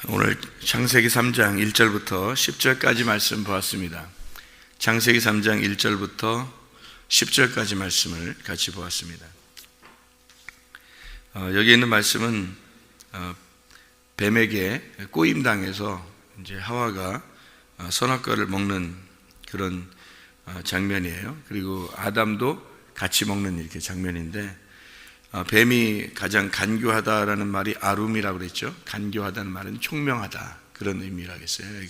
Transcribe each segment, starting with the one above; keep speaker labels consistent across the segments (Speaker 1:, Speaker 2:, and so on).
Speaker 1: 오늘 창세기 3장 1절부터 10절까지 말씀 보았습니다. 창세기 3장 1절부터 10절까지 말씀을 같이 보았습니다. 여기 있는 말씀은 뱀에게 꼬임당해서 이제 하와가 선악과를 먹는 그런 장면이에요. 그리고 아담도 같이 먹는 이렇게 장면인데, 뱀이 가장 간교하다라는 말이 아룸이라고 그랬죠. 간교하다는 말은 총명하다, 그런 의미라겠어요.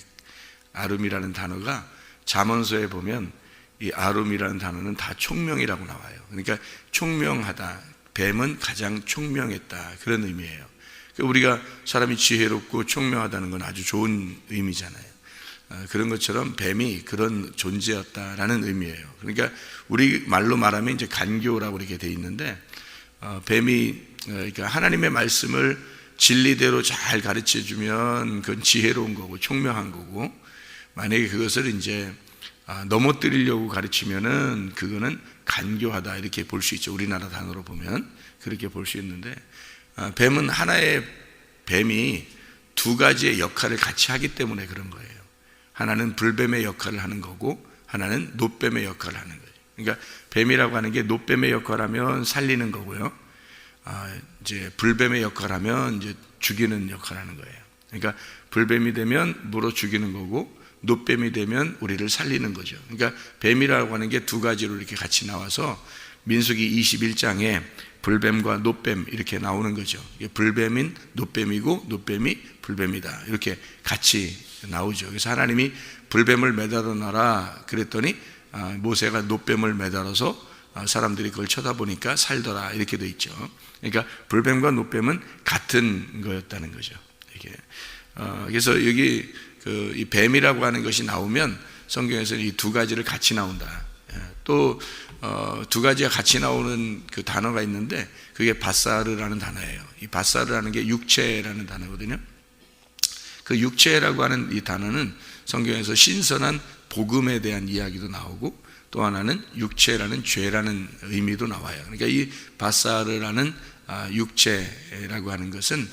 Speaker 1: 아룸이라는 단어가 잠언서에 보면 이 아룸이라는 단어는 다 총명이라고 나와요. 그러니까 총명하다, 뱀은 가장 총명했다, 그런 의미예요. 우리가 사람이 지혜롭고 총명하다는 건 아주 좋은 의미잖아요. 그런 것처럼 뱀이 그런 존재였다라는 의미예요. 그러니까 우리 말로 말하면 이제 간교라고 이렇게 돼 있는데, 뱀이 그러니까 하나님의 말씀을 진리대로 잘 가르쳐 주면 그건 지혜로운 거고 총명한 거고, 만약에 그것을 이제 넘어뜨리려고 가르치면은 그거는 간교하다, 이렇게 볼 수 있죠. 우리나라 단어로 보면 그렇게 볼 수 있는데, 뱀은 하나의 뱀이 두 가지의 역할을 같이 하기 때문에 그런 거예요. 하나는 불뱀의 역할을 하는 거고 하나는 노뱀의 역할을 하는 거예요. 그러니까 뱀이라고 하는 게 노뱀의 역할을 하면 살리는 거고요, 이제 불뱀의 역할을 하면 이제 죽이는 역할을 하는 거예요. 그러니까 불뱀이 되면 물어 죽이는 거고 노뱀이 되면 우리를 살리는 거죠. 그러니까 뱀이라고 하는 게 두 가지로 이렇게 같이 나와서 민수기 21장에 불뱀과 노뱀 이렇게 나오는 거죠. 불뱀인 노뱀이고 노뱀이 불뱀이다, 이렇게 같이 나오죠. 그래서 하나님이 불뱀을 매달아 놔라 그랬더니 모세가 노뱀을 매달아서 사람들이 그걸 쳐다보니까 살더라, 이렇게 돼 있죠. 그러니까 불뱀과 노뱀은 같은 거였다는 거죠. 이게 그래서 여기 이 뱀이라고 하는 것이 나오면 성경에서는 이 두 가지를 같이 나온다. 또 두 가지가 같이 나오는 그 단어가 있는데 그게 바사르라는 단어예요. 이 바사르라는 게 육체라는 단어거든요. 그 육체라고 하는 이 단어는 성경에서 신선한 복음에 대한 이야기도 나오고, 또 하나는 육체라는 죄라는 의미도 나와요. 그러니까 이 바사르라는 육체라고 하는 것은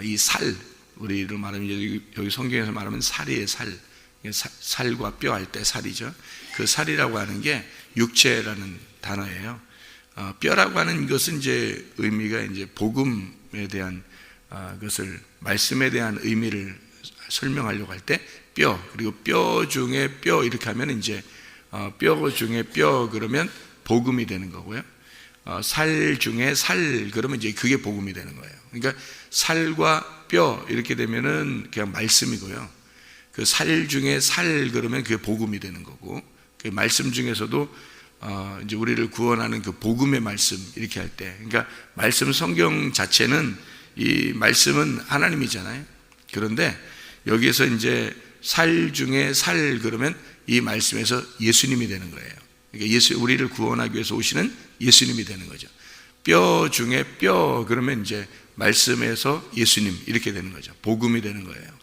Speaker 1: 이 살, 우리로 말하면 여기 성경에서 말하면 살이에요. 살과 뼈 할 때 살이죠. 그 살이라고 하는 게 육체라는 단어예요. 뼈라고 하는 것은 이제 의미가 이제 복음에 대한 것을, 말씀에 대한 의미를 설명하려고 할 때 뼈, 그리고 뼈 중에 뼈 이렇게 하면 이제 뼈 중에 뼈 그러면 복음이 되는 거고요. 살 중에 살 그러면 이제 그게 복음이 되는 거예요. 그러니까 살과 뼈 이렇게 되면은 그냥 말씀이고요. 그 살 중에 살 그러면 그게 복음이 되는 거고, 그 말씀 중에서도 이제 우리를 구원하는 그 복음의 말씀 이렇게 할 때, 그러니까 말씀 성경 자체는 이 말씀은 하나님이잖아요. 그런데 여기에서 이제 살 중에 살 그러면 이 말씀에서 예수님이 되는 거예요. 그러니까 우리를 구원하기 위해서 오시는 예수님이 되는 거죠. 뼈 중에 뼈 그러면 이제 말씀에서 예수님 이렇게 되는 거죠. 복음이 되는 거예요.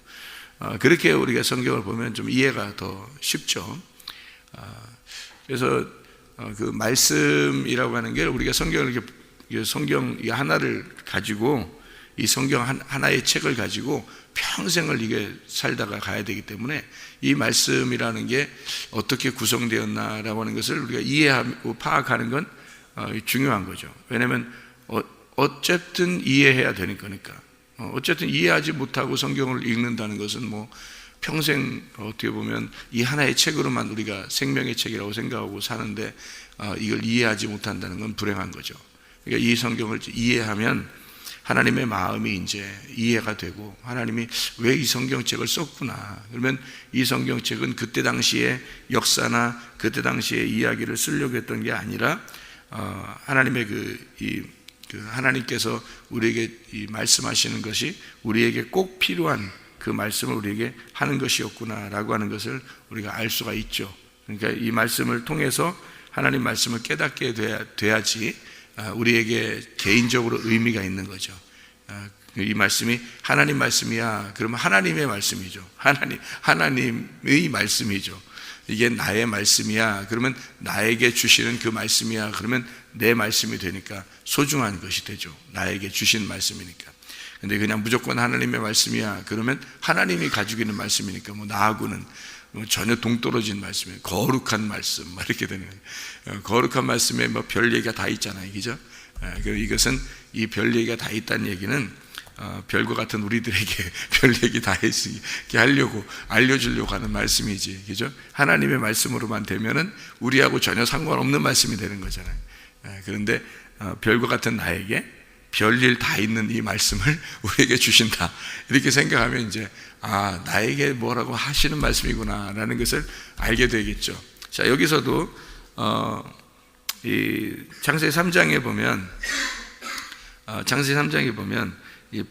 Speaker 1: 그렇게 우리가 성경을 보면 좀 이해가 더 쉽죠. 그래서 그 말씀이라고 하는 게 우리가 성경 하나를 가지고, 이 성경 하나의 책을 가지고 평생을 이게 살다가 가야 되기 때문에 이 말씀이라는 게 어떻게 구성되었나라고 하는 것을 우리가 이해하고 파악하는 건 중요한 거죠. 왜냐하면 어쨌든 이해해야 되는 거니까. 어쨌든 이해하지 못하고 성경을 읽는다는 것은 뭐 평생 어떻게 보면 이 하나의 책으로만 우리가 생명의 책이라고 생각하고 사는데 이걸 이해하지 못한다는 건 불행한 거죠. 그러니까 이 성경을 이해하면 하나님의 마음이 이제 이해가 되고, 하나님이 왜 이 성경책을 썼구나, 그러면 이 성경책은 그때 당시의 역사나 그때 당시의 이야기를 쓰려고 했던 게 아니라 하나님의 하나님께서 우리에게 이 말씀하시는 것이 우리에게 꼭 필요한 그 말씀을 우리에게 하는 것이었구나라고 하는 것을 우리가 알 수가 있죠. 그러니까 이 말씀을 통해서 하나님 말씀을 깨닫게 돼야지 우리에게 개인적으로 의미가 있는 거죠. 이 말씀이 하나님 말씀이야 그러면 하나님의 말씀이죠. 하나님의 말씀이죠. 이게 나의 말씀이야 그러면 나에게 주시는 그 말씀이야 그러면 내 말씀이 되니까 소중한 것이 되죠. 나에게 주신 말씀이니까. 근데 그냥 무조건 하나님의 말씀이야 그러면 하나님이 가지고 있는 말씀이니까 뭐 나하고는 뭐 전혀 동떨어진 말씀이에요. 거룩한 말씀 이렇게 되는 거예요. 거룩한 말씀에 뭐 별 얘기가 다 있잖아요, 그죠? 이것은 이 별 얘기가 다 있다는 얘기는 별과 같은 우리들에게 별 얘기 다 이렇게 하려고 알려주려고 하는 말씀이지, 그죠? 하나님의 말씀으로만 되면은 우리하고 전혀 상관없는 말씀이 되는 거잖아요. 그런데 별과 같은 나에게 별일 다 있는 이 말씀을 우리에게 주신다 이렇게 생각하면 이제 나에게 뭐라고 하시는 말씀이구나 라는 것을 알게 되겠죠. 자, 여기서도 이 창세기 3장에 보면 이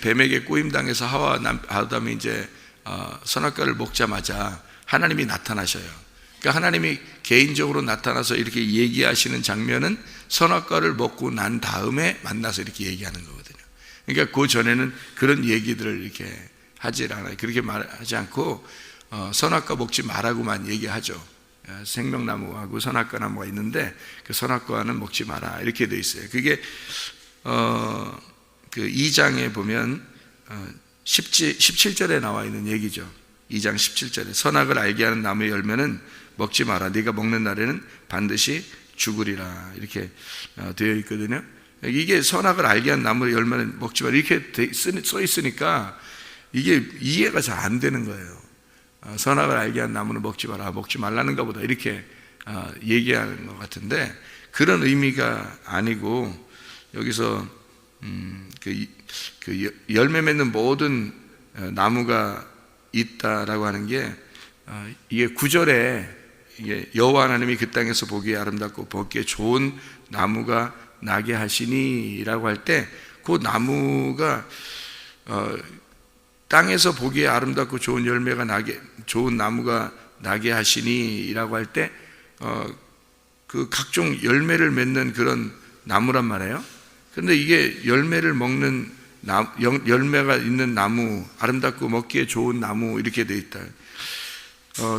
Speaker 1: 뱀에게 꼬임당해서 하와 아담이 이제 선악과를 먹자마자 하나님이 나타나셔요. 그러니까 하나님이 개인적으로 나타나서 이렇게 얘기하시는 장면은 선악과를 먹고 난 다음에 만나서 이렇게 얘기하는 거거든요. 그러니까 그 전에는 그런 얘기들을 이렇게 하지 않아요. 그렇게 말하지 않고 선악과 먹지 말라고만 얘기하죠. 생명나무하고 선악과 나무가 있는데 그 선악과는 먹지 마라 이렇게 돼 있어요. 그게 그 2장에 보면 17절에 나와 있는 얘기죠. 2장 17절에 선악을 알게 하는 나무의 열매는 먹지 마라. 네가 먹는 날에는 반드시 죽으리라 이렇게 되어 있거든요. 이게 선악을 알게 하는 나무의 열매는 먹지 마라 이렇게 써 있으니까 이게 이해가 잘 안 되는 거예요. 선악을 알게 한 나무는 먹지 마라, 먹지 말라는가 보다 이렇게 얘기하는 것 같은데 그런 의미가 아니고 여기서 그 열매 맺는 모든 나무가 있다라고 하는 게 이게 9절에 이게 여호와 하나님이 그 땅에서 보기에 아름답고 먹기에 좋은 나무가 나게 하시니라고 할 때 그 나무가 땅에서 보기에 아름답고 좋은 열매가 나게 좋은 나무가 나게 하시니라고 할 때 그 각종 열매를 맺는 그런 나무란 말이에요. 그런데 이게 열매를 먹는 열매가 있는 나무, 아름답고 먹기에 좋은 나무 이렇게 돼 있다.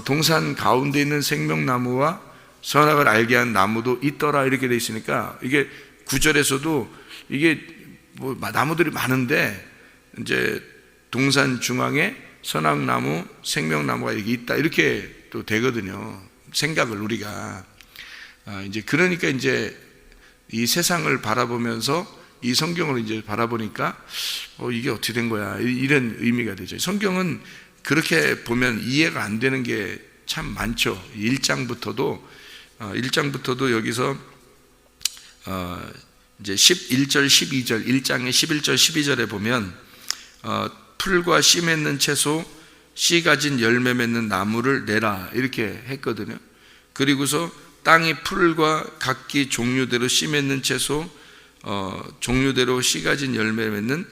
Speaker 1: 동산 가운데 있는 생명나무와 선악을 알게 한 나무도 있더라 이렇게 돼 있으니까 이게 9절에서도 이게 뭐 나무들이 많은데 이제 동산 중앙에 선악나무, 생명나무가 이렇게 있다 이렇게 또 되거든요. 생각을 우리가 이제 그러니까 이제 이 세상을 바라보면서 이 성경을 이제 바라보니까 이게 어떻게 된 거야 이런 의미가 되죠. 성경은 그렇게 보면 이해가 안 되는 게 참 많죠. 1장부터도 여기서 이제 11절 12절 1장의 11절 12절에 보면 풀과 씨 맺는 채소, 씨 가진 열매 맺는 나무를 내라 이렇게 했거든요. 그리고서 땅이 풀과 각기 종류대로 씨 맺는 채소, 종류대로 씨 가진 열매 맺는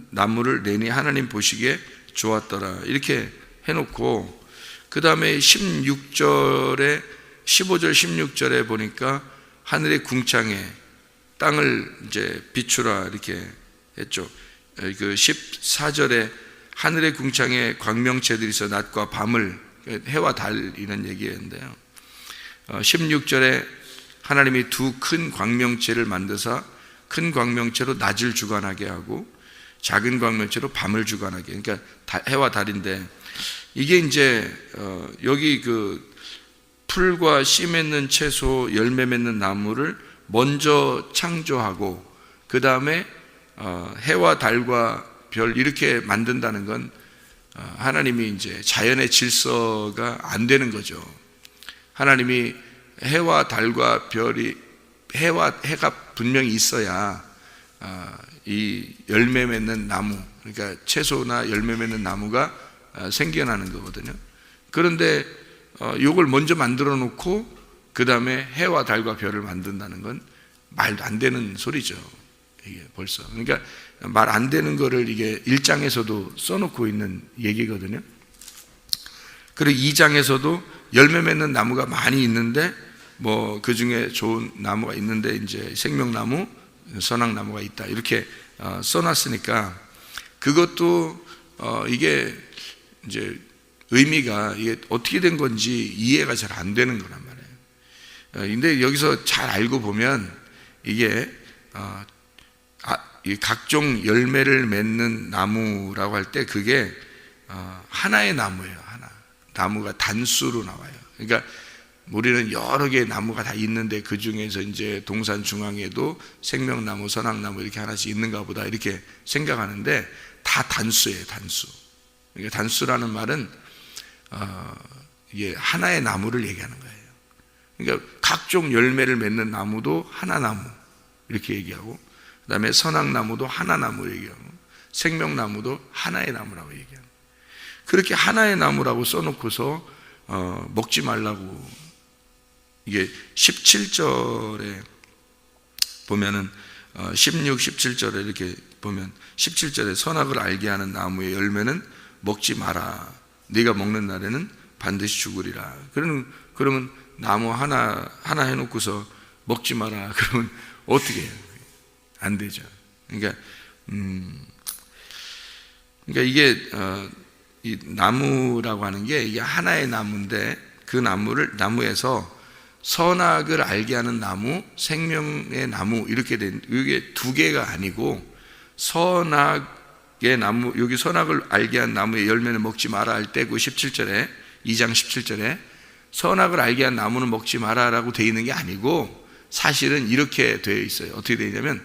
Speaker 1: 나무를 내니 하나님 보시기에 좋았더라 이렇게 해놓고 그 다음에 15절 16절에 보니까 하늘의 궁창에 땅을 이제 비추라 이렇게 했죠. 그 14절에 하늘의 궁창에 광명체들이 있어 낮과 밤을 해와 달 이런 얘기였는데요. 16절에 하나님이 두 큰 광명체를 만드사 큰 광명체로 낮을 주관하게 하고 작은 광명체로 밤을 주관하게, 그러니까 해와 달인데 이게 이제 여기 그 풀과 씨 맺는 채소, 열매 맺는 나무를 먼저 창조하고 그 다음에 해와 달과 별 이렇게 만든다는 건 하나님이 이제 자연의 질서가 안 되는 거죠. 하나님이 해와 달과 별이 해가 분명히 있어야 이 열매 맺는 나무, 그러니까 채소나 열매 맺는 나무가 생겨나는 거거든요. 그런데 이걸 먼저 만들어 놓고 그 다음에 해와 달과 별을 만든다는 건 말도 안 되는 소리죠. 이게 벌써 그러니까 말 안 되는 거를 이게 1장에서도 써놓고 있는 얘기거든요. 그리고 2장에서도 열매 맺는 나무가 많이 있는데 뭐 그 중에 좋은 나무가 있는데 이제 생명나무, 선악나무가 있다 이렇게 써놨으니까 그것도 이게 이제 의미가 이게 어떻게 된 건지 이해가 잘 안 되는 거란 말이에요. 근데 여기서 잘 알고 보면 이게 이 각종 열매를 맺는 나무라고 할 때 그게 하나의 나무예요. 하나. 나무가 단수로 나와요. 그러니까 우리는 여러 개의 나무가 다 있는데 그 중에서 이제 동산 중앙에도 생명나무, 선악나무 이렇게 하나씩 있는가 보다 이렇게 생각하는데 다 단수예요. 단수. 그러니까 단수라는 말은 이게 하나의 나무를 얘기하는 거예요. 그러니까 각종 열매를 맺는 나무도 하나나무 이렇게 얘기하고, 그 다음에 선악나무도 하나나무 얘기하고, 생명나무도 하나의 나무라고 얘기하고, 그렇게 하나의 나무라고 써놓고서 먹지 말라고. 이게 17절에 보면은 16, 17절에 이렇게 보면 17절에 선악을 알게 하는 나무의 열매는 먹지 마라. 네가 먹는 날에는 반드시 죽으리라. 그러면 나무 하나 해놓고서 먹지 마라. 그러면 어떻게 해요? 안 되죠. 그러니까 이게 이 나무라고 하는 게 이게 하나의 나무인데 그 나무에서 선악을 알게 하는 나무, 생명의 나무 이렇게 된, 이게 두 개가 아니고 선악의 나무, 여기 선악을 알게 한 나무의 열매는 먹지 마라 할 때 그 17절에 2장 17절에 선악을 알게 한 나무는 먹지 마라라고 되어 있는 게 아니고 사실은 이렇게 되어 있어요. 어떻게 되어 있냐면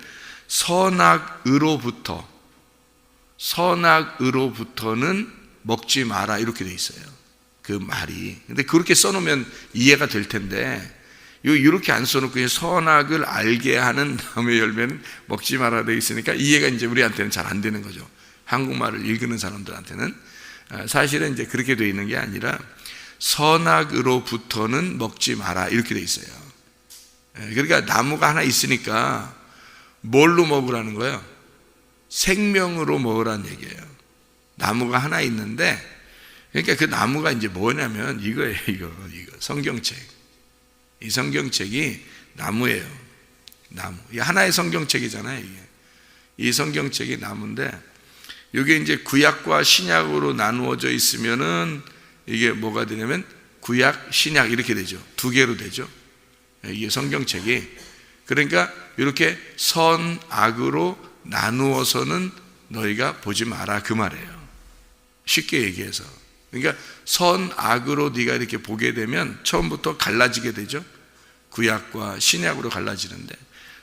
Speaker 1: 선악으로부터는 먹지 마라 이렇게 되어 있어요. 그 말이. 근데 그렇게 써놓으면 이해가 될 텐데 이렇게 안 써놓고 선악을 알게 하는 나무의 열매는 먹지 마라 되어 있으니까 이해가 이제 우리한테는 잘 안 되는 거죠. 한국말을 읽는 사람들한테는. 사실은 이제 그렇게 되어 있는 게 아니라 선악으로부터는 먹지 마라 이렇게 되어 있어요. 그러니까 나무가 하나 있으니까 뭘로 먹으라는 거예요? 생명으로 먹으라는 얘기예요. 나무가 하나 있는데, 그러니까 그 나무가 이제 뭐냐면 이거예요. 이거 성경책. 이 성경책이 나무예요. 나무. 이게 하나의 성경책이잖아요. 이게. 이 성경책이 나무인데 이게 이제 구약과 신약으로 나누어져 있으면은 이게 뭐가 되냐면 구약, 신약 이렇게 되죠. 두 개로 되죠. 이게 성경책이. 그러니까 이렇게 선악으로 나누어서는 너희가 보지 마라 그 말이에요. 쉽게 얘기해서. 그러니까 선악으로 네가 이렇게 보게 되면 처음부터 갈라지게 되죠. 구약과 신약으로 갈라지는데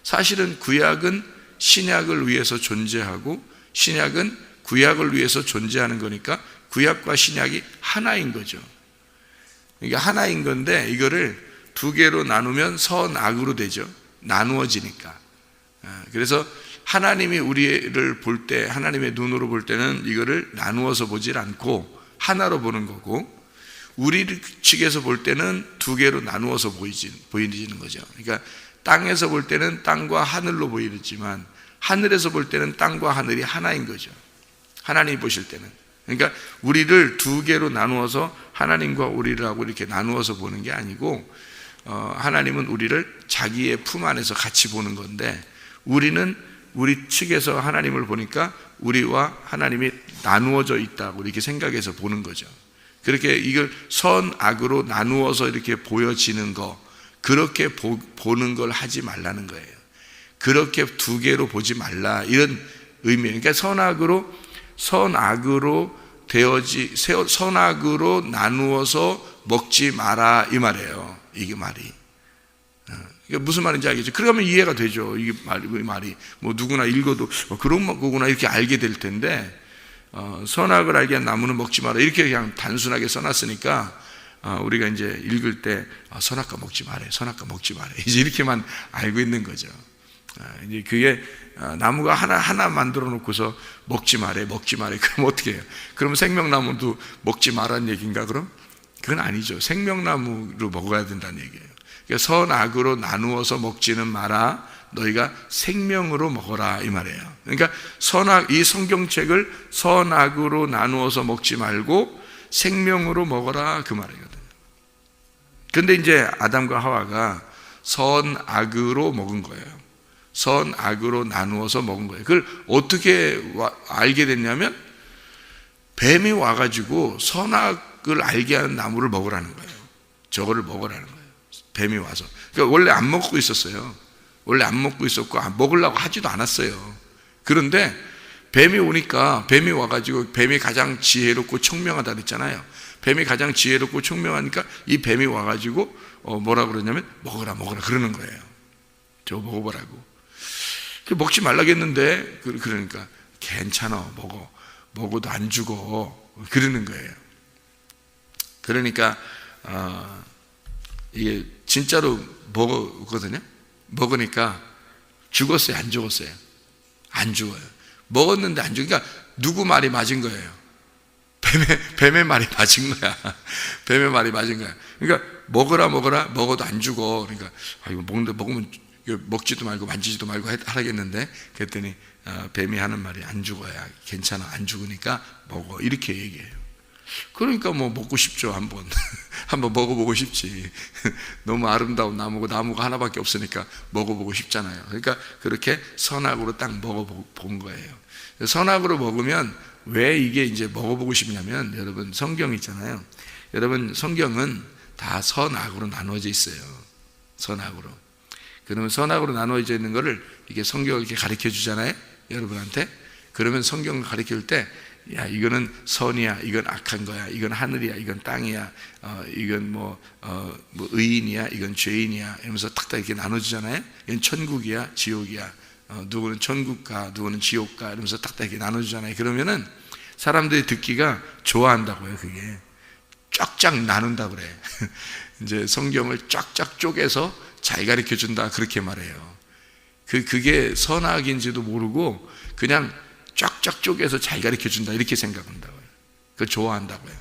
Speaker 1: 사실은 구약은 신약을 위해서 존재하고 신약은 구약을 위해서 존재하는 거니까 구약과 신약이 하나인 거죠. 그러니까 하나인 건데 이거를 두 개로 나누면 선악으로 되죠. 나누어지니까. 그래서 하나님이 우리를 볼 때, 하나님의 눈으로 볼 때는 이거를 나누어서 보질 않고 하나로 보는 거고, 우리 측에서 볼 때는 두 개로 나누어서 보이는 거죠. 그러니까 땅에서 볼 때는 땅과 하늘로 보이지만 하늘에서 볼 때는 땅과 하늘이 하나인 거죠. 하나님이 보실 때는. 그러니까 우리를 두 개로 나누어서 하나님과 우리를 하고 이렇게 나누어서 보는 게 아니고 하나님은 우리를 자기의 품 안에서 같이 보는 건데 우리는 우리 측에서 하나님을 보니까 우리와 하나님이 나누어져 있다고 이렇게 생각해서 보는 거죠. 그렇게 이걸 선악으로 나누어서 이렇게 보여지는 거, 그렇게 보는 걸 하지 말라는 거예요. 그렇게 두 개로 보지 말라 이런 의미예요. 그러니까 선악으로 나누어서 먹지 마라 이 말이에요. 이게 말이. 그러니까 무슨 말인지 알겠죠? 그러면 이해가 되죠. 이게 말이 뭐 누구나 읽어도 그런 거구나 이렇게 알게 될 텐데 선악을 알게 한 나무는 먹지 마라 이렇게 그냥 단순하게 써놨으니까 우리가 이제 읽을 때 선악과 먹지 말래, 선악과 먹지 말래 이제 이렇게만 알고 있는 거죠. 이제 그게 나무가 하나 만들어 놓고서 먹지 말래. 그럼 어떻게 해요? 그럼 생명나무도 먹지 말라는 얘기인가 그럼? 그건 아니죠. 생명나무로 먹어야 된다는 얘기예요. 그러니까 선악으로 나누어서 먹지는 마라. 너희가 생명으로 먹어라 이 말이에요. 그러니까 이 성경책을 선악으로 나누어서 먹지 말고 생명으로 먹어라 그 말이거든요. 근데 이제 아담과 하와가 선악으로 먹은 거예요. 선악으로 나누어서 먹은 거예요. 그걸 어떻게 알게 됐냐면 뱀이 와가지고 선악을 알게 하는 나무를 먹으라는 거예요. 저거를 먹으라는 거예요. 뱀이 와서. 그러니까 원래 안 먹고 있었어요. 원래 안 먹고 있었고 먹으려고 하지도 않았어요. 그런데 뱀이 오니까, 뱀이 와가지고 뱀이 가장 지혜롭고 총명하다 그랬잖아요. 뱀이 가장 지혜롭고 총명하니까 이 뱀이 와가지고 뭐라 그러냐면 먹어라 그러는 거예요. 저거 먹어보라고. 먹지 말라겠는데, 그러니까 괜찮아, 먹어도 안 죽어, 그러는 거예요. 그러니까 이게 진짜로 먹었거든요. 먹으니까 죽었어요, 안 죽었어요? 안 죽어요. 먹었는데 안 죽으니까 누구 말이 맞은 거예요? 뱀의 말이 맞은 거야. 뱀의 말이 맞은 거야. 그러니까 먹어라, 먹어도 안 죽어. 그러니까 이거 먹으면 먹지도 말고 만지지도 말고 하라겠는데, 그랬더니 뱀이 하는 말이 안 죽어야 괜찮아, 안 죽으니까 먹어, 이렇게 얘기해요. 그러니까 뭐 먹고 싶죠. 한번 먹어보고 싶지. 너무 아름다운 나무가 하나밖에 없으니까 먹어보고 싶잖아요. 그러니까 그렇게 선악으로 딱 먹어본 거예요. 선악으로 먹으면 왜 이게 이제 먹어보고 싶냐면, 여러분 성경 있잖아요. 여러분 성경은 다 선악으로 나누어져 있어요. 선악으로. 그러면 선악으로 나누어져 있는 거를 이게 성경을 이렇게 가르쳐 주잖아요, 여러분한테. 그러면 성경을 가르칠 때, 야, 이거는 선이야, 이건 악한 거야, 이건 하늘이야, 이건 땅이야, 이건 뭐 의인이야, 이건 죄인이야, 이러면서 탁탁 이렇게 나눠주잖아요. 이건 천국이야, 지옥이야, 누구는 천국 가, 누구는 지옥 가, 이러면서 탁탁 이렇게 나눠주잖아요. 그러면은 사람들이 듣기가 좋아한다고요. 그게 쫙쫙 나눈다 그래. 이제 성경을 쫙쫙 쪼개서 잘 가르쳐 준다, 그렇게 말해요. 그게 선악인지도 모르고 그냥 쫙쫙 쪼개서 잘 가르쳐 준다, 이렇게 생각한다고요. 그걸 좋아한다고요.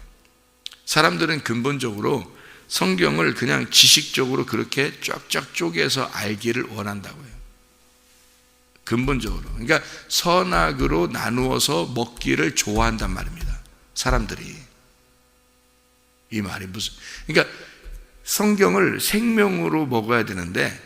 Speaker 1: 사람들은 근본적으로 성경을 그냥 지식적으로 그렇게 쫙쫙 쪼개서 알기를 원한다고요. 근본적으로. 그러니까 선악으로 나누어서 먹기를 좋아한단 말입니다, 사람들이. 이 말이 무슨, 그러니까 성경을 생명으로 먹어야 되는데,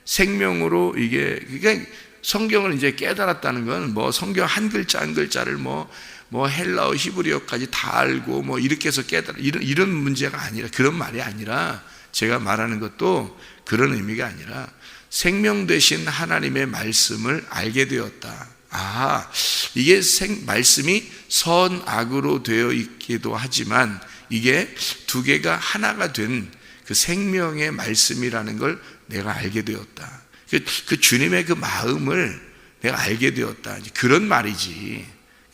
Speaker 1: 생명으로 이게, 그러니까 성경을 이제 깨달았다는 건 뭐 성경 한 글자 한 글자를 뭐 헬라어 히브리어까지 다 알고 뭐 이렇게 해서 이런 문제가 아니라, 그런 말이 아니라, 제가 말하는 것도 그런 의미가 아니라 생명 되신 하나님의 말씀을 알게 되었다. 아, 이게 말씀이 선악으로 되어 있기도 하지만 이게 두 개가 하나가 된 그 생명의 말씀이라는 걸 내가 알게 되었다. 그 주님의 그 마음을 내가 알게 되었다, 그런 말이지.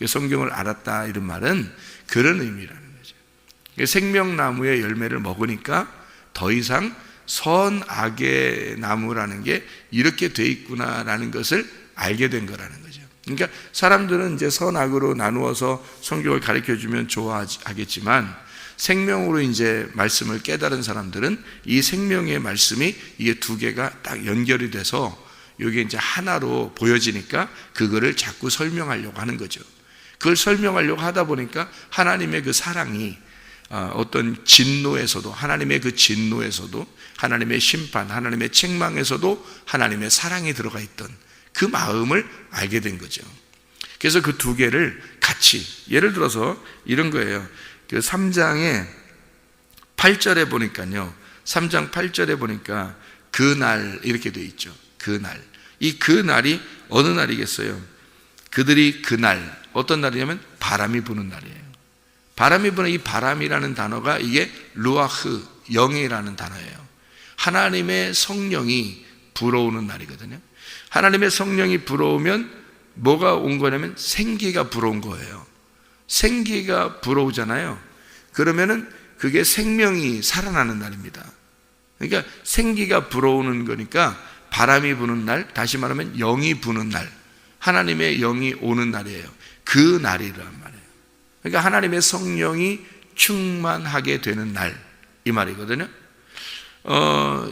Speaker 1: 성경을 알았다, 이런 말은 그런 의미라는 거죠. 생명나무의 열매를 먹으니까 더 이상 선악의 나무라는 게 이렇게 돼 있구나라는 것을 알게 된 거라는 거죠. 그러니까 사람들은 이제 선악으로 나누어서 성경을 가르쳐 주면 좋아하겠지만, 생명으로 이제 말씀을 깨달은 사람들은 이 생명의 말씀이 이게 두 개가 딱 연결이 돼서 이게 이제 하나로 보여지니까 그거를 자꾸 설명하려고 하는 거죠. 그걸 설명하려고 하다 보니까 하나님의 그 사랑이 어떤 진노에서도, 하나님의 그 진노에서도, 하나님의 심판, 하나님의 책망에서도 하나님의 사랑이 들어가 있던 그 마음을 알게 된 거죠. 그래서 그 두 개를 같이, 예를 들어서 이런 거예요. 그 3장의 8절에 보니까요, 3장 8절에 보니까 그날 이렇게 되어 있죠. 그날. 이 그날이 어느 날이겠어요? 그들이 그날, 어떤 날이냐면 바람이 부는 날이에요. 바람이 부는, 이 바람이라는 단어가 이게 루아흐, 영이라는 단어예요. 하나님의 성령이 불어오는 날이거든요. 하나님의 성령이 불어오면 뭐가 온 거냐면 생기가 불어온 거예요. 생기가 불어오잖아요. 그러면은 그게 생명이 살아나는 날입니다. 그러니까 생기가 불어오는 거니까 바람이 부는 날, 다시 말하면 영이 부는 날, 하나님의 영이 오는 날이에요. 그 날이란 말이에요. 그러니까 하나님의 성령이 충만하게 되는 날, 이 말이거든요.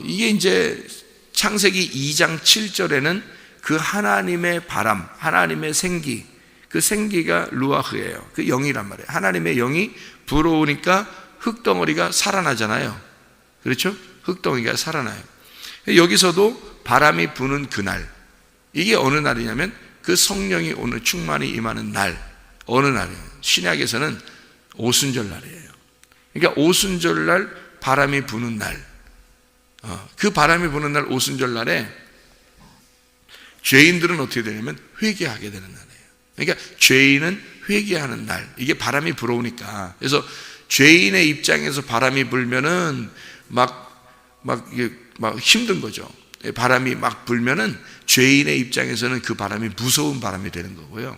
Speaker 1: 이게 이제 창세기 2장 7절에는 그 하나님의 바람, 하나님의 생기, 그 생기가 루아흐예요. 그 영이란 말이에요. 하나님의 영이 불어오니까 흙덩어리가 살아나잖아요. 그렇죠? 흙덩어리가 살아나요. 여기서도 바람이 부는 그날, 이게 어느 날이냐면 그 성령이 오늘 충만히 임하는 날, 어느 날이에요? 신약에서는 오순절 날이에요. 그러니까 오순절 날 바람이 부는 날, 그 바람이 부는 날 오순절 날에 죄인들은 어떻게 되냐면 회개하게 되는 날이에요. 그러니까 죄인은 회개하는 날, 이게 바람이 불어오니까. 그래서 죄인의 입장에서 바람이 불면은 막 힘든 거죠. 바람이 막 불면은 죄인의 입장에서는 그 바람이 무서운 바람이 되는 거고요.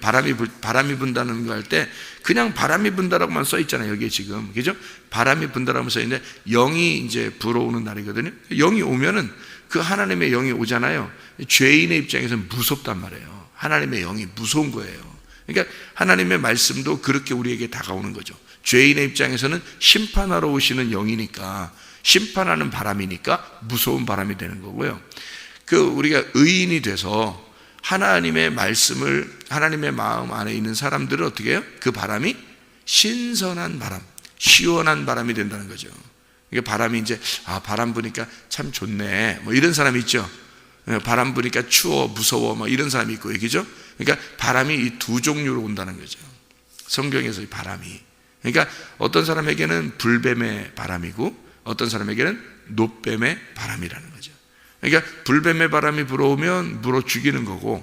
Speaker 1: 바람이 분다는 거 할 때 그냥 바람이 분다라고만 써 있잖아요. 여기에 지금, 그죠? 바람이 분다라고 써 있는데 영이 이제 불어오는 날이거든요. 영이 오면은 그 하나님의 영이 오잖아요. 죄인의 입장에서는 무섭단 말이에요. 하나님의 영이 무서운 거예요. 그러니까 하나님의 말씀도 그렇게 우리에게 다가오는 거죠. 죄인의 입장에서는 심판하러 오시는 영이니까, 심판하는 바람이니까 무서운 바람이 되는 거고요. 우리가 의인이 돼서 하나님의 말씀을, 하나님의 마음 안에 있는 사람들은 어떻게 해요? 그 바람이 신선한 바람, 시원한 바람이 된다는 거죠. 이게 바람이 이제, 바람 부니까 참 좋네, 뭐 이런 사람이 있죠. 바람 부니까 추워, 무서워, 뭐 이런 사람이 있고, 그죠? 그러니까 바람이 이 두 종류로 온다는 거죠. 성경에서 이 바람이. 그러니까 어떤 사람에게는 불뱀의 바람이고, 어떤 사람에게는 노뱀의 바람이라는 거죠. 그러니까 불뱀의 바람이 불어오면 물어 죽이는 거고,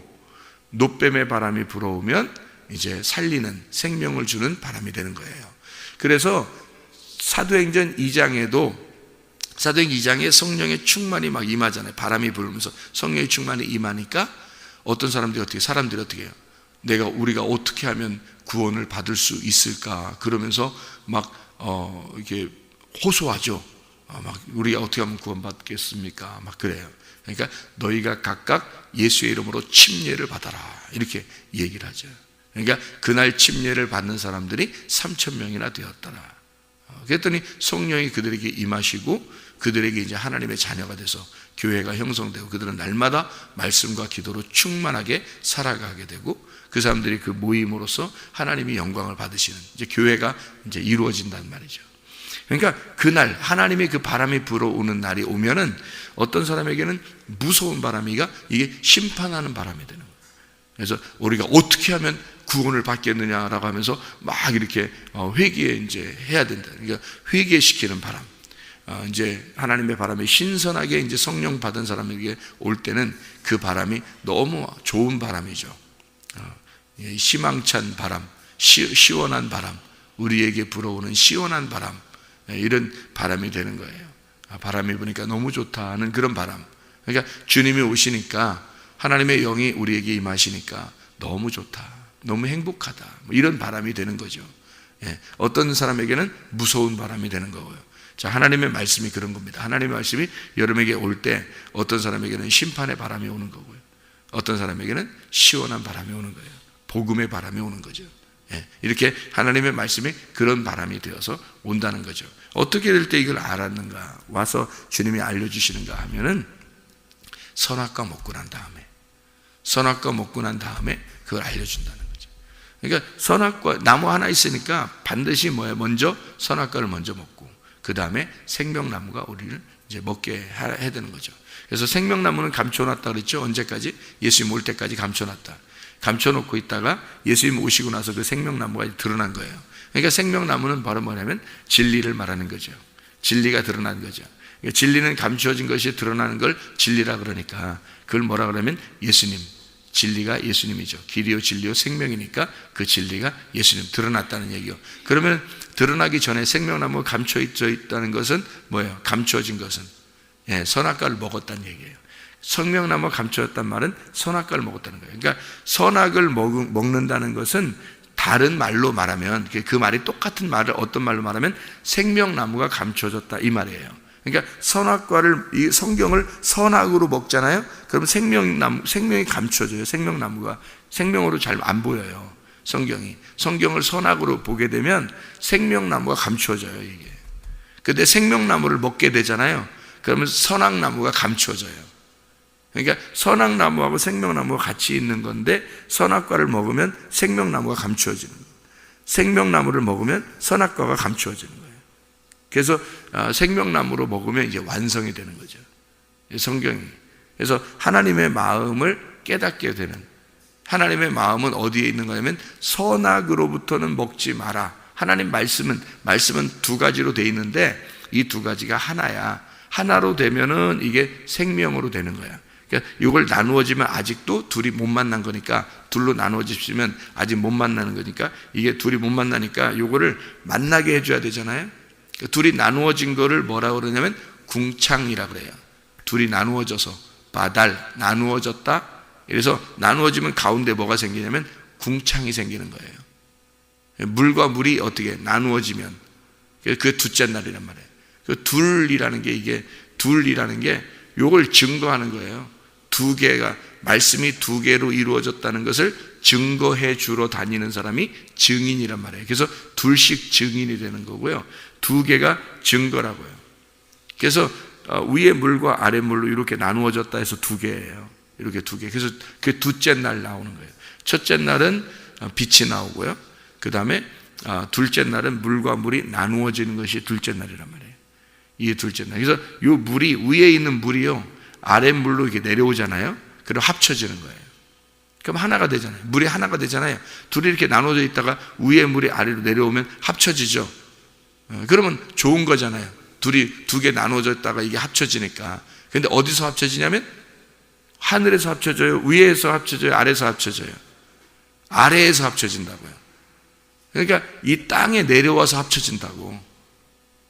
Speaker 1: 노뱀의 바람이 불어오면 이제 살리는, 생명을 주는 바람이 되는 거예요. 그래서 사도행전 2장에도, 사도행전 2장에 성령의 충만이 막 임하잖아요. 바람이 불면서 성령의 충만이 임하니까 어떤 사람들이 어떻게 해요? 우리가 어떻게 하면 구원을 받을 수 있을까? 그러면서 막 이렇게 호소하죠. 막 우리가 어떻게 하면 구원받겠습니까? 막 그래요. 그러니까 너희가 각각 예수의 이름으로 침례를 받아라, 이렇게 얘기를 하죠. 그러니까 그날 침례를 받는 사람들이 3,000명이나 되었더라. 그랬더니 성령이 그들에게 임하시고 그들에게 이제 하나님의 자녀가 돼서 교회가 형성되고 그들은 날마다 말씀과 기도로 충만하게 살아가게 되고 그 사람들이 그 모임으로써 하나님이 영광을 받으시는 이제 교회가 이제 이루어진단 말이죠. 그러니까 그날 하나님의 그 바람이 불어오는 날이 오면은 어떤 사람에게는 무서운 바람이가 이게 심판하는 바람이 되는 거예요. 그래서 우리가 어떻게 하면 구원을 받겠느냐라고 하면서 막 이렇게 회개에 이제 해야 된다. 그러니까 회개시키는 바람. 이제 하나님의 바람이 신선하게 이제 성령 받은 사람에게 올 때는 그 바람이 너무 좋은 바람이죠. 희망찬 바람, 시원한 바람, 우리에게 불어오는 시원한 바람, 이런 바람이 되는 거예요. 바람이 부니까 너무 좋다 하는 그런 바람. 그러니까 주님이 오시니까 하나님의 영이 우리에게 임하시니까 너무 좋다, 너무 행복하다, 뭐 이런 바람이 되는 거죠. 어떤 사람에게는 무서운 바람이 되는 거고요. 자, 하나님의 말씀이 그런 겁니다. 하나님의 말씀이 여러분에게 올 때 어떤 사람에게는 심판의 바람이 오는 거고요, 어떤 사람에게는 시원한 바람이 오는 거예요. 복음의 바람이 오는 거죠. 이렇게 하나님의 말씀이 그런 바람이 되어서 온다는 거죠. 어떻게 될 때 이걸 알았는가, 와서 주님이 알려주시는가 하면은 선악과 먹고 난 다음에 그걸 알려준다는 거죠. 그러니까 선악과, 나무 하나 있으니까 반드시 먼저 선악과를 먼저 먹고 그 다음에 생명나무가 우리를 이제 먹게 해야 되는 거죠. 그래서 생명나무는 감춰놨다 그랬죠. 언제까지? 예수님 올 때까지 감춰놨다. 감춰놓고 있다가 예수님 오시고 나서 그 생명나무가 드러난 거예요. 그러니까 생명나무는 바로 뭐냐면 진리를 말하는 거죠. 진리가 드러난 거죠. 그러니까 진리는 감추어진 것이 드러나는 걸 진리라 그러니까 그걸 뭐라 그러면 예수님, 진리가 예수님이죠. 길이요 진리요 생명이니까 그 진리가 예수님 드러났다는 얘기요. 그러면 드러나기 전에 생명나무가 감춰져 있다는 것은 뭐예요? 감추어진 것은 선악과를 먹었다는 얘기예요. 생명나무가 감추었단 말은 선악과를 먹었다는 거예요. 그러니까 선악을 먹는다는 것은 다른 말로 말하면, 그 말이 똑같은 말을 어떤 말로 말하면 생명나무가 감춰졌다 이 말이에요. 그러니까 선악과를, 이 성경을 선악으로 먹잖아요. 그럼 생명이 감춰져요. 생명나무가 생명으로 잘 안 보여요. 성경을 선악으로 보게 되면 생명나무가 감추어져요, 이게. 근데 생명나무를 먹게 되잖아요. 그러면 선악나무가 감추어져요. 그러니까 선악나무하고 생명나무가 같이 있는 건데 선악과를 먹으면 생명나무가 감추어지는 거예요. 생명나무를 먹으면 선악과가 감추어지는 거예요. 그래서 생명나무로 먹으면 이제 완성이 되는 거죠, 성경이. 그래서 하나님의 마음을 깨닫게 되는, 하나님의 마음은 어디에 있는 거냐면 선악으로부터는 먹지 마라. 하나님 말씀은 두 가지로 돼 있는데 이 두 가지가 하나야. 하나로 되면은 이게 생명으로 되는 거야. 그러니까 이걸 나누어지면 아직도 둘이 못 만난 거니까, 둘로 나누어지면 아직 못 만나는 거니까, 이게 둘이 못 만나니까 이거를 만나게 해줘야 되잖아요. 그러니까 둘이 나누어진 거를 뭐라고 그러냐면 궁창이라고 그래요. 둘이 나누어져서, 바달, 나누어졌다. 그래서 나누어지면 가운데 뭐가 생기냐면 궁창이 생기는 거예요. 물과 물이 어떻게 나누어지면, 그게 둘째 날이란 말이에요. 그 둘이라는 게 요걸 증거하는 거예요. 두 개가, 말씀이 두 개로 이루어졌다는 것을 증거해 주러 다니는 사람이 증인이란 말이에요. 그래서 둘씩 증인이 되는 거고요. 두 개가 증거라고요. 그래서 위의 물과 아래 물로 이렇게 나누어졌다 해서 두 개예요. 이렇게 두 개. 그래서 그 둘째 날 나오는 거예요. 첫째 날은 빛이 나오고요. 그 다음에 둘째 날은 물과 물이 나누어지는 것이 둘째 날이란 말이에요. 이게 둘째 날. 그래서 이 물이, 위에 있는 물이요, 아래 물로 이렇게 내려오잖아요. 그럼 합쳐지는 거예요. 그럼 하나가 되잖아요. 물이 하나가 되잖아요. 둘이 이렇게 나눠져 있다가 위에 물이 아래로 내려오면 합쳐지죠. 그러면 좋은 거잖아요. 둘이 두 개 나눠져 있다가 이게 합쳐지니까. 근데 어디서 합쳐지냐면 하늘에서 합쳐져요, 위에서 합쳐져요, 아래에서 합쳐져요? 아래에서 합쳐진다고요. 그러니까 이 땅에 내려와서 합쳐진다고.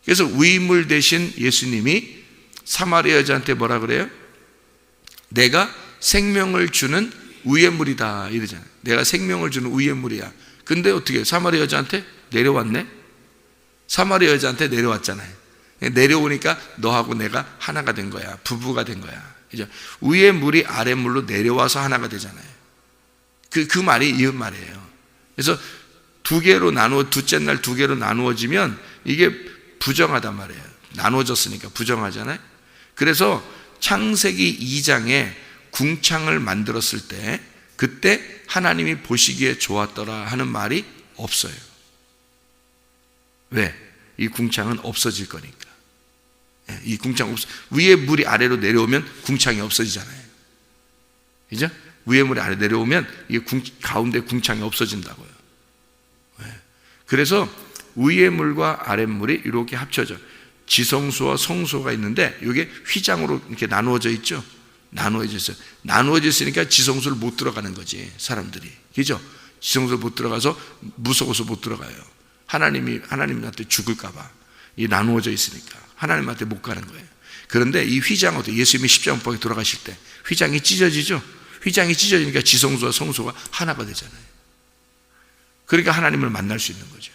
Speaker 1: 그래서 위물 대신 예수님이 사마리아 여자한테 뭐라 그래요? 내가 생명을 주는 위의 물이다 이러잖아요. 내가 생명을 주는 위의 물이야. 근데 어떻게 사마리아 여자한테 내려왔네? 사마리아 여자한테 내려왔잖아요. 내려오니까 너하고 내가 하나가 된 거야. 부부가 된 거야. 그죠? 위의 물이 아래 물로 내려와서 하나가 되잖아요. 그 말이 이은 말이에요. 그래서 둘째 날 두 개로 나누어지면 이게 부정하단 말이에요. 나누어졌으니까 부정하잖아요. 그래서 창세기 2장에 궁창을 만들었을 때, 그때 하나님이 보시기에 좋았더라 하는 말이 없어요. 왜? 이 궁창은 없어질 거니까. 이 궁창 위에 물이 아래로 내려오면 궁창이 없어지잖아요. 그죠? 위에 물이 아래 내려오면 이게 가운데 궁창이 없어진다고요. 그래서 위의 물과 아래 물이 이렇게 합쳐져. 지성소와 성소가 있는데 이게 휘장으로 이렇게 나누어져 있죠. 나누어져 있어요. 나누어져 있으니까 지성소를 못 들어가는 거지, 사람들이. 그죠? 지성소를 못 들어가서 무서워서 못 들어가요. 하나님한테 죽을까봐. 이 나누어져 있으니까 하나님한테 못 가는 거예요. 그런데 이 휘장으로 예수님이 십자가 못 박에 돌아가실 때 휘장이 찢어지죠. 휘장이 찢어지니까 지성소와 성소가 하나가 되잖아요. 그러니까 하나님을 만날 수 있는 거죠.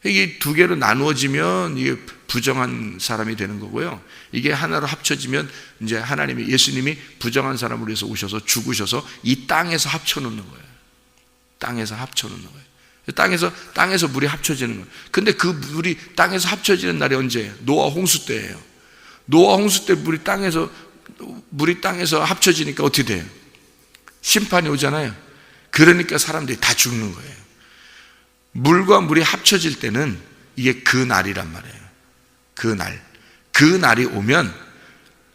Speaker 1: 이게 두 개로 나누어지면 이게 부정한 사람이 되는 거고요. 이게 하나로 합쳐지면 이제 예수님이 부정한 사람을 위해서 오셔서 죽으셔서 이 땅에서 합쳐놓는 거예요. 땅에서 합쳐놓는 거예요. 땅에서 물이 합쳐지는 거예요. 근데 그 물이 땅에서 합쳐지는 날이 언제예요? 노아 홍수 때예요. 노아 홍수 때 물이 땅에서 합쳐지니까 어떻게 돼요? 심판이 오잖아요. 그러니까 사람들이 다 죽는 거예요. 물과 물이 합쳐질 때는 이게 그 날이란 말이에요. 그 날이 오면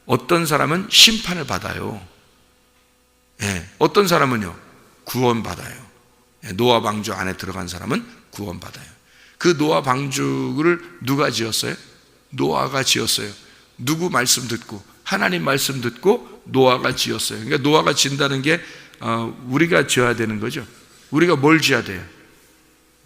Speaker 1: 어떤 사람은 심판을 받아요. 어떤 사람은요, 구원받아요. 노아 방주 안에 들어간 사람은 구원받아요. 그 노아 방주를 누가 지었어요? 노아가 지었어요. 누구 말씀 듣고? 하나님 말씀 듣고 노아가 지었어요. 그러니까 노아가 진다는 게 우리가 지어야 되는 거죠. 우리가 뭘 지어야 돼요?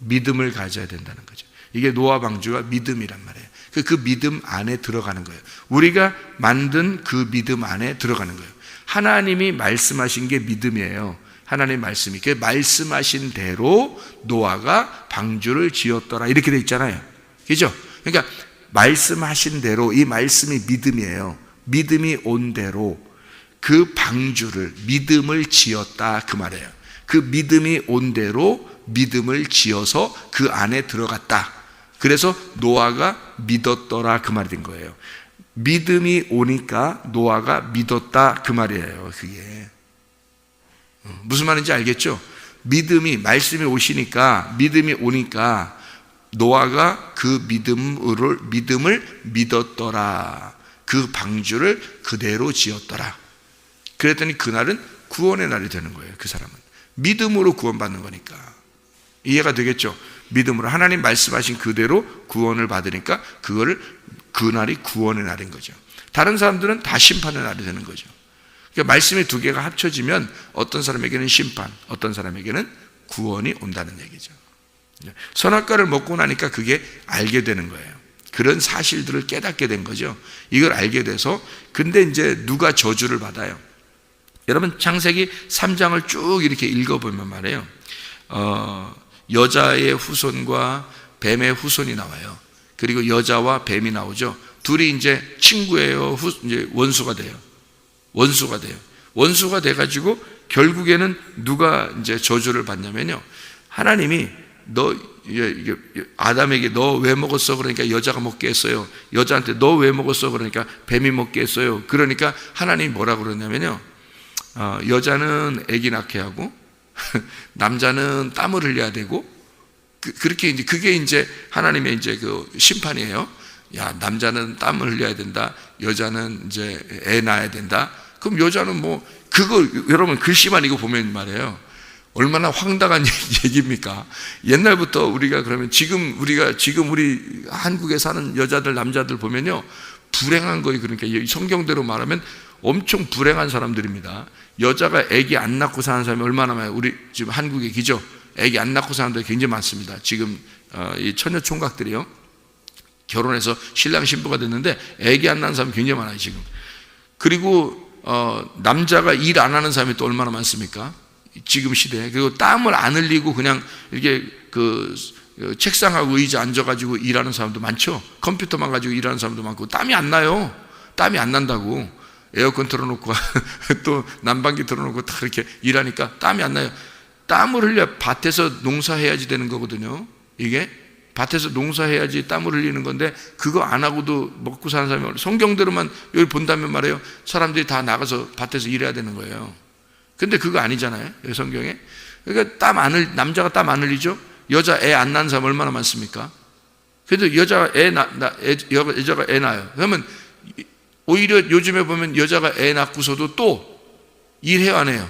Speaker 1: 믿음을 가져야 된다는 거죠. 이게 노아 방주가 믿음이란 말이에요. 그 믿음 안에 들어가는 거예요. 우리가 만든 그 믿음 안에 들어가는 거예요. 하나님이 말씀하신 게 믿음이에요. 하나님 말씀이. 그 말씀하신 대로 노아가 방주를 지었더라 이렇게 돼 있잖아요. 그죠? 그러니까 말씀하신 대로, 이 말씀이 믿음이에요. 믿음이 온 대로 그 방주를, 믿음을 지었다 그 말이에요. 그 믿음이 온 대로 믿음을 지어서 그 안에 들어갔다. 그래서 노아가 믿었더라 그 말이 된 거예요. 믿음이 오니까 노아가 믿었다 그 말이에요. 그게 무슨 말인지 알겠죠? 말씀이 오시니까, 믿음이 오니까 노아가 그 믿음을 믿었더라. 그 방주를 그대로 지었더라. 그랬더니 그날은 구원의 날이 되는 거예요. 그 사람은 믿음으로 구원받는 거니까. 이해가 되겠죠? 믿음으로 하나님 말씀하신 그대로 구원을 받으니까 그날이 구원의 날인 거죠. 다른 사람들은 다 심판의 날이 되는 거죠. 그러니까 말씀이 두 개가 합쳐지면 어떤 사람에게는 심판, 어떤 사람에게는 구원이 온다는 얘기죠. 선악과를 먹고 나니까 그게 알게 되는 거예요. 그런 사실들을 깨닫게 된 거죠. 이걸 알게 돼서, 근데 이제 누가 저주를 받아요? 여러분 창세기 3장을 쭉 이렇게 읽어보면 말이에요, 여자의 후손과 뱀의 후손이 나와요. 그리고 여자와 뱀이 나오죠. 둘이 이제 친구예요. 이제 원수가 돼요. 원수가 돼가지고 결국에는 누가 이제 저주를 받냐면요, 하나님이 아담에게 너 왜 먹었어? 그러니까 여자가 먹게 했어요. 여자한테 너 왜 먹었어? 그러니까 뱀이 먹게 했어요. 그러니까 하나님이 뭐라고 그러냐면요, 여자는 아기 낳게 하고 남자는 땀을 흘려야 되고, 그렇게 이제 그게 이제 하나님의 이제 그 심판이에요. 야, 남자는 땀을 흘려야 된다, 여자는 이제 애 낳아야 된다. 그럼 여자는 뭐 그거 여러분 글씨만 이거 보면 말이에요, 얼마나 황당한 얘기입니까? 옛날부터 우리가 그러면 지금 우리 한국에 사는 여자들 남자들 보면요, 불행한 거예요. 그러니까 성경대로 말하면 엄청 불행한 사람들입니다. 여자가 아기 안 낳고 사는 사람이 얼마나 많아요. 우리 지금 한국에 기죠. 아기 안 낳고 사는 사람들이 굉장히 많습니다. 지금 이 처녀 총각들이요, 결혼해서 신랑 신부가 됐는데 아기 안 낳은 사람이 굉장히 많아요 지금. 그리고 남자가 일 안 하는 사람이 또 얼마나 많습니까? 지금 시대에. 그리고 땀을 안 흘리고 그냥 이렇게 그 책상하고 의자 앉아가지고 일하는 사람도 많죠. 컴퓨터만 가지고 일하는 사람도 많고, 땀이 안 나요. 땀이 안 난다고. 에어컨 틀어놓고 또 난방기 틀어놓고 다 이렇게 일하니까 땀이 안 나요. 땀을 흘려 밭에서 농사해야지 되는 거거든요. 이게 밭에서 농사해야지 땀을 흘리는 건데, 그거 안 하고도 먹고 사는 사람이, 성경대로만 여기 본다면 말이에요, 사람들이 다 나가서 밭에서 일해야 되는 거예요. 근데 그거 아니잖아요, 여기 성경에. 그러니까 남자가 땀 안 흘리죠. 여자 애 안 낳은 사람 얼마나 많습니까? 그래도 여자가 애 낳아요. 그러면 오히려 요즘에 보면 여자가 애 낳고서도 또 일해요, 안 해요?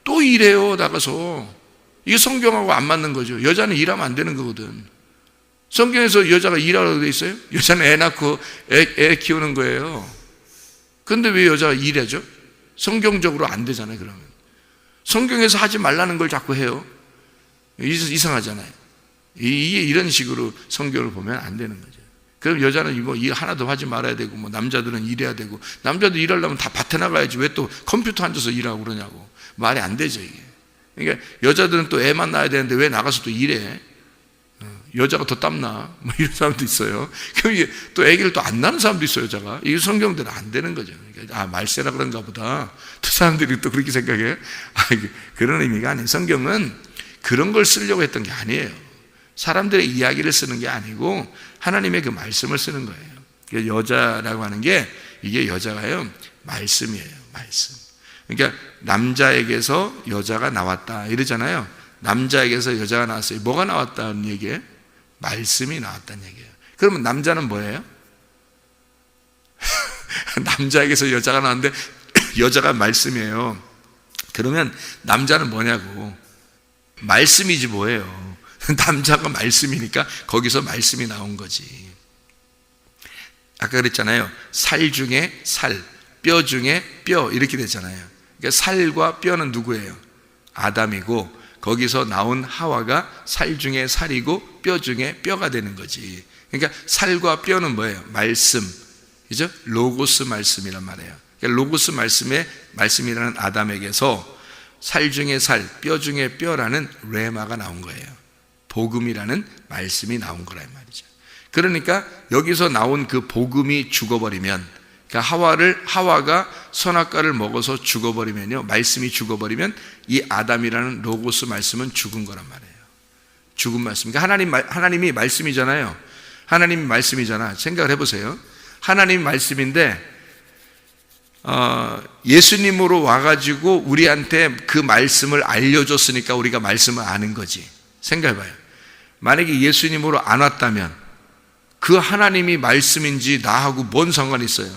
Speaker 1: 또 일해요, 나가서. 이게 성경하고 안 맞는 거죠. 여자는 일하면 안 되는 거거든. 성경에서 여자가 일하라고 돼 있어요? 여자는 애 낳고 애 키우는 거예요. 그런데 왜 여자가 일하죠? 성경적으로 안 되잖아요. 그러면 성경에서 하지 말라는 걸 자꾸 해요. 이상하잖아요. 이런 식으로 성경을 보면 안 되는 거죠. 그럼 여자는 이거 일 하나도 하지 말아야 되고, 뭐 남자들은 일해야 되고, 남자도 일하려면 다 밭에 나가야지 왜 또 컴퓨터 앉아서 일하고 그러냐고. 말이 안 되죠 이게. 그러니까 여자들은 또 애만 낳아야 되는데 왜 나가서 또 일해? 여자가 더 땀나, 뭐 이런 사람도 있어요. 그럼 이게 또 아기를 또 안 낳는 사람도 있어요, 여자가. 이게 성경대로 안 되는 거죠. 그러니까 말세라 그런가 보다. 또 사람들이 또 그렇게 생각해요. 그런 의미가 아니에요. 성경은 그런 걸 쓰려고 했던 게 아니에요. 사람들의 이야기를 쓰는 게 아니고 하나님의 그 말씀을 쓰는 거예요. 여자라고 하는 게, 이게 여자가요, 말씀이에요, 말씀. 그러니까 남자에게서 여자가 나왔다 이러잖아요. 남자에게서 여자가 나왔어요. 뭐가 나왔다는 얘기예요? 말씀이 나왔다는 얘기예요. 그러면 남자는 뭐예요? 남자에게서 여자가 나왔는데 여자가 말씀이에요. 그러면 남자는 뭐냐고. 말씀이지 뭐예요. 남자가 말씀이니까 거기서 말씀이 나온 거지. 아까 그랬잖아요, 살 중에 살, 뼈 중에 뼈, 이렇게 됐잖아요. 그러니까 살과 뼈는 누구예요? 아담이고, 거기서 나온 하와가 살 중에 살이고 뼈 중에 뼈가 되는 거지. 그러니까 살과 뼈는 뭐예요? 말씀, 그죠? 로고스 말씀이란 말이에요. 그러니까 로고스 말씀이라는 아담에게서 살 중에 살, 뼈 중에 뼈라는 레마가 나온 거예요. 복음이라는 말씀이 나온 거란 말이죠. 그러니까 여기서 나온 그 복음이 죽어버리면, 그러니까 하와가 선악과를 먹어서 죽어버리면요, 말씀이 죽어버리면 이 아담이라는 로고스 말씀은 죽은 거란 말이에요. 죽은 말씀. 그러니까 하나님이 말씀이잖아요. 하나님이 말씀이잖아. 생각을 해보세요. 하나님이 말씀인데 예수님으로 와가지고 우리한테 그 말씀을 알려줬으니까 우리가 말씀을 아는 거지. 생각해봐요. 만약에 예수님으로 안 왔다면 그 하나님이 말씀인지 나하고 뭔 상관이 있어요?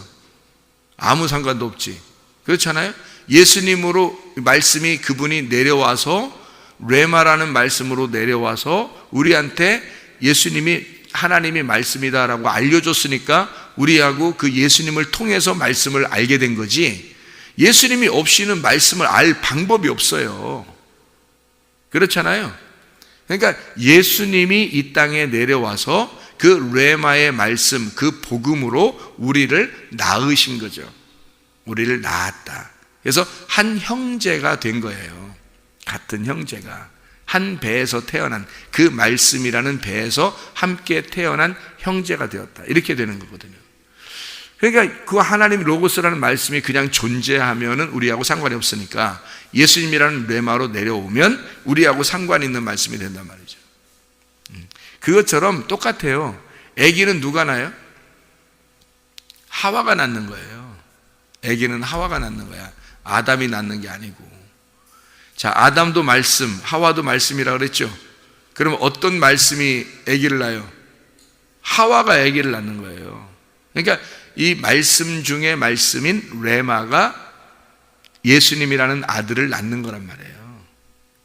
Speaker 1: 아무 상관도 없지. 그렇잖아요? 예수님으로 말씀이, 그분이 내려와서 레마라는 말씀으로 내려와서 우리한테 예수님이 하나님이 말씀이다라고 알려줬으니까 우리하고 그 예수님을 통해서 말씀을 알게 된 거지, 예수님이 없이는 말씀을 알 방법이 없어요. 그렇잖아요. 그러니까 예수님이 이 땅에 내려와서 그 레마의 말씀, 그 복음으로 우리를 낳으신 거죠. 우리를 낳았다. 그래서 한 형제가 된 거예요. 같은 형제가. 한 배에서 태어난, 그 말씀이라는 배에서 함께 태어난 형제가 되었다. 이렇게 되는 거거든요. 그러니까 그 하나님 로고스라는 말씀이 그냥 존재하면은 우리하고 상관이 없으니까 예수님이라는 레마로 내려오면 우리하고 상관 있는 말씀이 된단 말이죠. 그것처럼 똑같아요. 아기는 누가 낳아요? 하와가 낳는 거예요. 아기는 하와가 낳는 거야. 아담이 낳는 게 아니고. 자, 아담도 말씀, 하와도 말씀이라고 그랬죠. 그러면 어떤 말씀이 아기를 낳아요? 하와가 아기를 낳는 거예요. 그러니까 이 말씀 중에 말씀인 레마가 예수님이라는 아들을 낳는 거란 말이에요.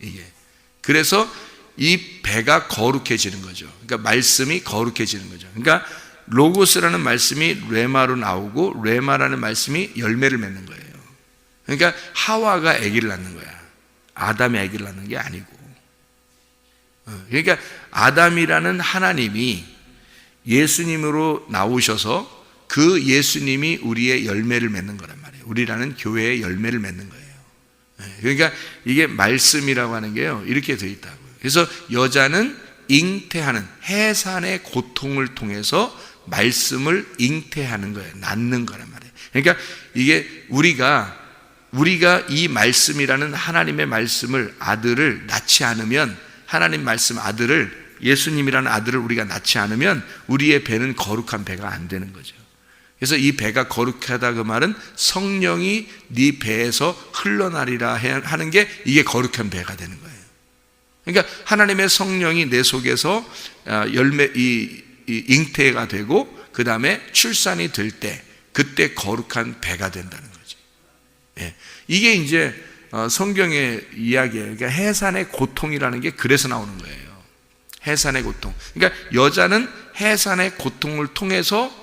Speaker 1: 이게. 그래서 이 배가 거룩해지는 거죠. 그러니까 말씀이 거룩해지는 거죠. 그러니까 로고스라는 말씀이 레마로 나오고 레마라는 말씀이 열매를 맺는 거예요. 그러니까 하와가 아기를 낳는 거야. 아담이 아기를 낳는 게 아니고. 그러니까 아담이라는 하나님이 예수님으로 나오셔서 그 예수님이 우리의 열매를 맺는 거란 말이에요. 우리라는 교회의 열매를 맺는 거예요. 그러니까 이게 말씀이라고 하는 게요, 이렇게 되어 있다고요. 그래서 여자는 잉태하는, 해산의 고통을 통해서 말씀을 잉태하는 거예요. 낳는 거란 말이에요. 그러니까 이게 우리가 이 말씀이라는 하나님의 말씀을, 아들을 낳지 않으면, 하나님 말씀 아들을, 예수님이라는 아들을 우리가 낳지 않으면 우리의 배는 거룩한 배가 안 되는 거죠. 그래서 이 배가 거룩하다 그 말은 성령이 네 배에서 흘러나리라 하는 게 이게 거룩한 배가 되는 거예요. 그러니까 하나님의 성령이 내 속에서 잉태가 되고 그 다음에 출산이 될 때, 그때 거룩한 배가 된다는 거죠. 예. 이게 이제 성경의 이야기예요. 그러니까 해산의 고통이라는 게 그래서 나오는 거예요. 해산의 고통. 그러니까 여자는 해산의 고통을 통해서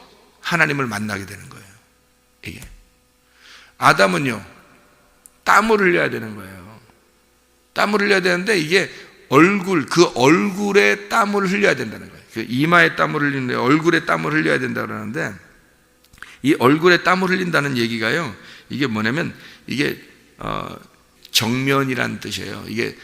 Speaker 1: 하나님을 만나게 되는 거예요. 이게. 아담은요, 땀을 흘려야 되는 거예요. 땀을 흘려야 되는데 이게 그 얼굴에 땀을 흘려야 된다는 거예요. 그 이마에 땀을 흘리는데 얼굴에 땀을 흘려야 된다고 그러는데, 이 얼굴에 땀을 흘린다는 얘기가요, 이게 뭐냐면 이게 정면이라는 뜻이에요. 이게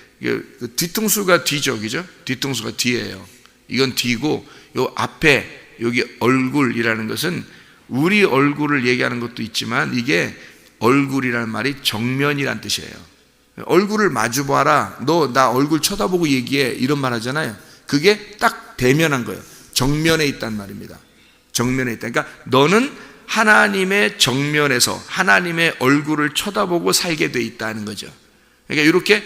Speaker 1: 뒤통수가 뒤죠, 그죠? 뒤통수가 뒤예요. 이건 뒤고, 요 앞에 여기 얼굴이라는 것은 우리 얼굴을 얘기하는 것도 있지만 이게 얼굴이라는 말이 정면이라는 뜻이에요. 얼굴을 마주 봐라, 너 나 얼굴 쳐다보고 얘기해, 이런 말 하잖아요. 그게 딱 대면한 거예요. 정면에 있단 말입니다. 정면에 있다. 그러니까 너는 하나님의 정면에서 하나님의 얼굴을 쳐다보고 살게 돼 있다는 거죠. 그러니까 이렇게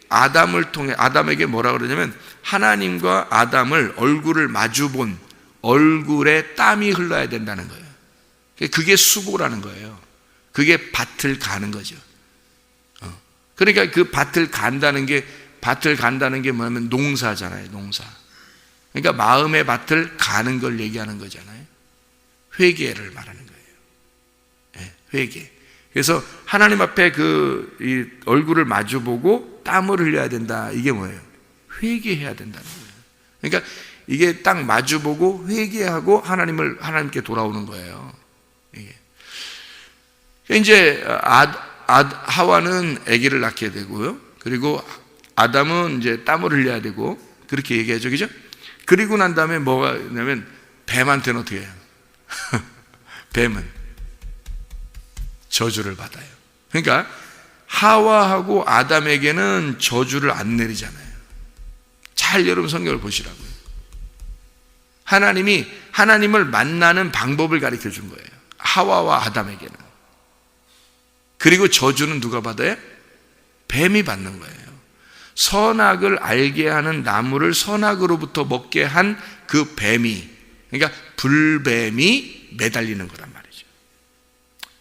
Speaker 1: 아담을 통해, 아담에게 뭐라 그러냐면 하나님과 아담을 얼굴을 마주 본 얼굴에 땀이 흘러야 된다는 거예요. 그게 수고라는 거예요. 그게 밭을 가는 거죠. 그러니까 그 밭을 간다는 게 뭐냐면 농사잖아요. 농사. 그러니까 마음의 밭을 가는 걸 얘기하는 거잖아요. 회개를 말하는 거예요. 네, 회개. 그래서 하나님 앞에 이 얼굴을 마주보고 땀을 흘려야 된다. 이게 뭐예요? 회개해야 된다는 거예요. 그러니까 이게 딱 마주보고 회개하고 하나님께 돌아오는 거예요. 이게. 이제 하와는 아기를 낳게 되고요. 그리고 아담은 이제 땀을 흘려야 되고, 그렇게 얘기하죠, 그죠? 그리고 난 다음에 뭐가 있냐면 뱀한테는 어떻게 해요? 뱀은 저주를 받아요. 그러니까 하와하고 아담에게는 저주를 안 내리잖아요. 잘 여러분 성경을 보시라고요. 하나님이 하나님을 만나는 방법을 가르쳐 준 거예요. 하와와 아담에게는. 그리고 저주는 누가 받아요? 뱀이 받는 거예요. 선악을 알게 하는 나무를 선악으로부터 먹게 한 그 뱀이, 그러니까 불뱀이 매달리는 거란 말이죠.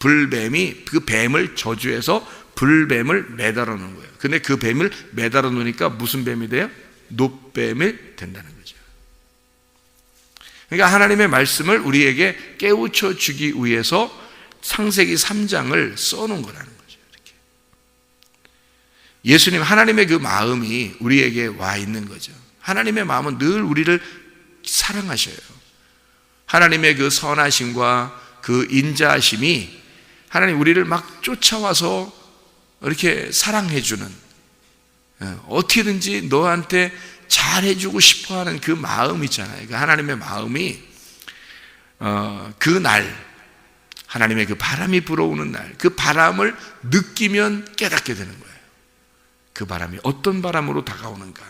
Speaker 1: 불뱀이 그 뱀을 저주해서 불뱀을 매달아 놓은 거예요. 근데 그 뱀을 매달아 놓으니까 무슨 뱀이 돼요? 놋뱀이 된다는 거죠. 그러니까 하나님의 말씀을 우리에게 깨우쳐 주기 위해서 창세기 3장을 써놓은 거라는 거죠. 이렇게. 예수님, 하나님의 그 마음이 우리에게 와 있는 거죠. 하나님의 마음은 늘 우리를 사랑하셔요. 하나님의 그 선하심과 그 인자하심이 하나님 우리를 막 쫓아와서 이렇게 사랑해주는, 어떻게든지 너한테 잘해주고 싶어하는 그 마음 있잖아요. 그 하나님의 마음이 그 날, 하나님의 그 바람이 불어오는 날, 그 바람을 느끼면 깨닫게 되는 거예요. 그 바람이 어떤 바람으로 다가오는가.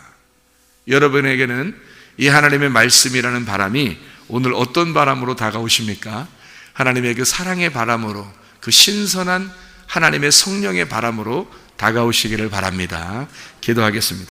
Speaker 1: 여러분에게는 이 하나님의 말씀이라는 바람이 오늘 어떤 바람으로 다가오십니까? 하나님의 그 사랑의 바람으로, 그 신선한 하나님의 성령의 바람으로 다가오시기를 바랍니다. 기도하겠습니다.